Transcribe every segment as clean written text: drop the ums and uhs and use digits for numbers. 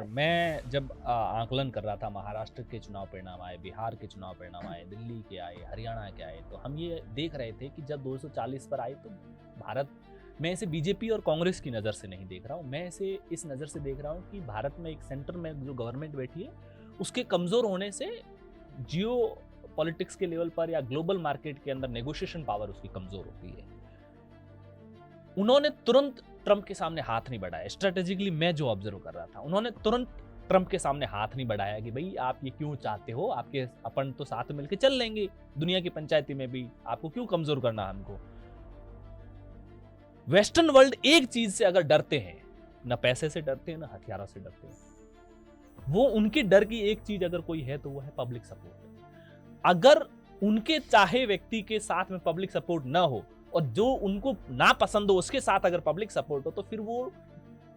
और मैं जब आकलन कर रहा था, महाराष्ट्र के चुनाव परिणाम आए, बिहार के चुनाव परिणाम आए, दिल्ली के आए, हरियाणा के आए, तो हम ये देख रहे थे कि जब 240 पर आए तो भारत, मैं इसे बीजेपी और कांग्रेस की नज़र से नहीं देख रहा हूँ, मैं इसे इस नज़र से देख रहा हूँ कि भारत में एक सेंटर में जो गवर्नमेंट बैठी है उसके कमज़ोर होने से जियो पॉलिटिक्स के लेवल पर या ग्लोबल मार्केट के अंदर नेगोशिएशन पावर उसकी कमज़ोर होती है। उन्होंने तुरंत ट्रंप के सामने हाथ नहीं बढ़ाया। स्ट्रेटेजिकली मैं जो ऑब्जर्व कर रहा था, उन्होंने तुरंत ट्रंप के सामने हाथ नहीं बढ़ाया कि भाई आप ये क्यों चाहते हो, आपके अपन तो साथ मिलकर चल लेंगे दुनिया की पंचायती में भी, आपको क्यों कमजोर करना हमको। वेस्टर्न वर्ल्ड एक चीज से अगर डरते हैं, ना पैसे से डरते हैं ना हथियारों से डरते हैं, वो उनके डर की एक चीज अगर कोई है तो वो है पब्लिक सपोर्ट। अगर उनके चाहे व्यक्ति के साथ में पब्लिक सपोर्ट ना हो और जो उनको ना पसंद हो उसके साथ अगर पब्लिक सपोर्ट हो तो फिर वो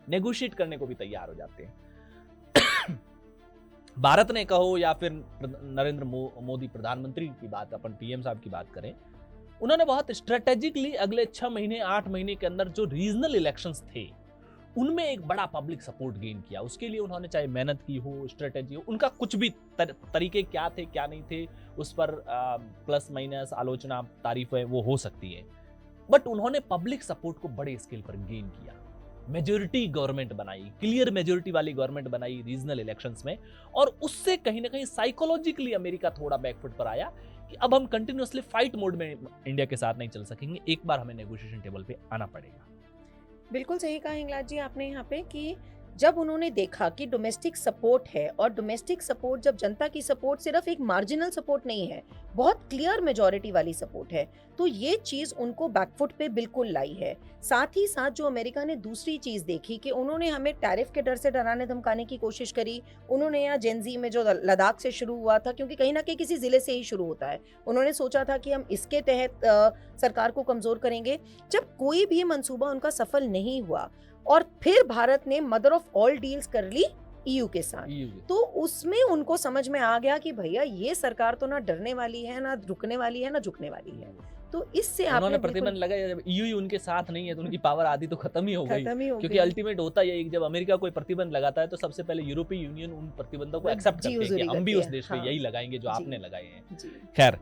नेगोशिएट करने को भी तैयार हो जाते हैं। भारत ने कहो या फिर नरेंद्र मोदी प्रधानमंत्री की बात, अपन पीएम साहब की बात करें, उन्होंने बहुत स्ट्रेटेजिकली अगले 6 महीने 8 महीने के अंदर जो रीजनल इलेक्शंस थे उनमें एक बड़ा पब्लिक सपोर्ट गेन किया। उसके लिए उन्होंने चाहे मेहनत की हो, स्ट्रेटेजी हो, उनका कुछ भी तरीके क्या थे क्या नहीं थे उस पर प्लस माइनस आलोचना तारीफ है वो हो सकती है, बट उन्होंने पब्लिक सपोर्ट को बड़े स्केल पर गेन किया। मेजोरिटी गवर्नमेंट बनाई, क्लियर मेजोरिटी वाली गवर्नमेंट बनाई रीजनल इलेक्शंस में, और उससे कहीं ना कहीं साइकोलॉजिकली अमेरिका थोड़ा बैकफुट पर आया कि अब हम कंटिन्यूअसली फाइट मोड में इंडिया के साथ नहीं चल सकेंगे, एक बार हमें नेगोशिएशन टेबल पे आना पड़ेगा। बिल्कुल सही कहा हिंगलाज जी आपने यहाँ पे कि जब उन्होंने देखा कि डोमेस्टिक सपोर्ट है, और डोमेस्टिक सपोर्ट जब जनता की सपोर्ट सिर्फ एक मार्जिनल सपोर्ट नहीं है, बहुत क्लियर मेजॉरिटी वाली सपोर्ट है, तो ये चीज उनको बैकफुट पे बिल्कुल लाई है। साथ ही साथ जो अमेरिका ने दूसरी चीज देखी कि उन्होंने हमें टैरिफ के डर से डराने धमकाने की कोशिश करी। उन्होंने यहाँ जेनजी में जो लद्दाख से शुरू हुआ था, क्योंकि कहीं ना कहीं किसी जिले से ही शुरू होता है, उन्होंने सोचा था कि हम इसके तहत सरकार को कमजोर करेंगे। जब कोई भी मंसूबा उनका सफल नहीं हुआ और फिर भारत ने मदर ऑफ ऑल डील्स कर ली ईयू के साथ, तो उसमें उनको समझ में आ गया कि भैया ये सरकार तो ना डरने वाली है, ना रुकने वाली है, ना झुकने वाली है। तो इससे उन्होंने प्रतिबंध लगाया, जब ईयू उनके साथ नहीं है तो उनकी पावर आदि तो खत्म ही हो गई, क्योंकि अल्टीमेट होता है जब अमेरिका कोई प्रतिबंध लगाता है तो सबसे पहले यूरोपीय यूनियन उन प्रतिबंधों को एक्सेप्ट करती है कि हम भी उस देश पे यही लगाएंगे जो आपने लगाए हैं। खैर,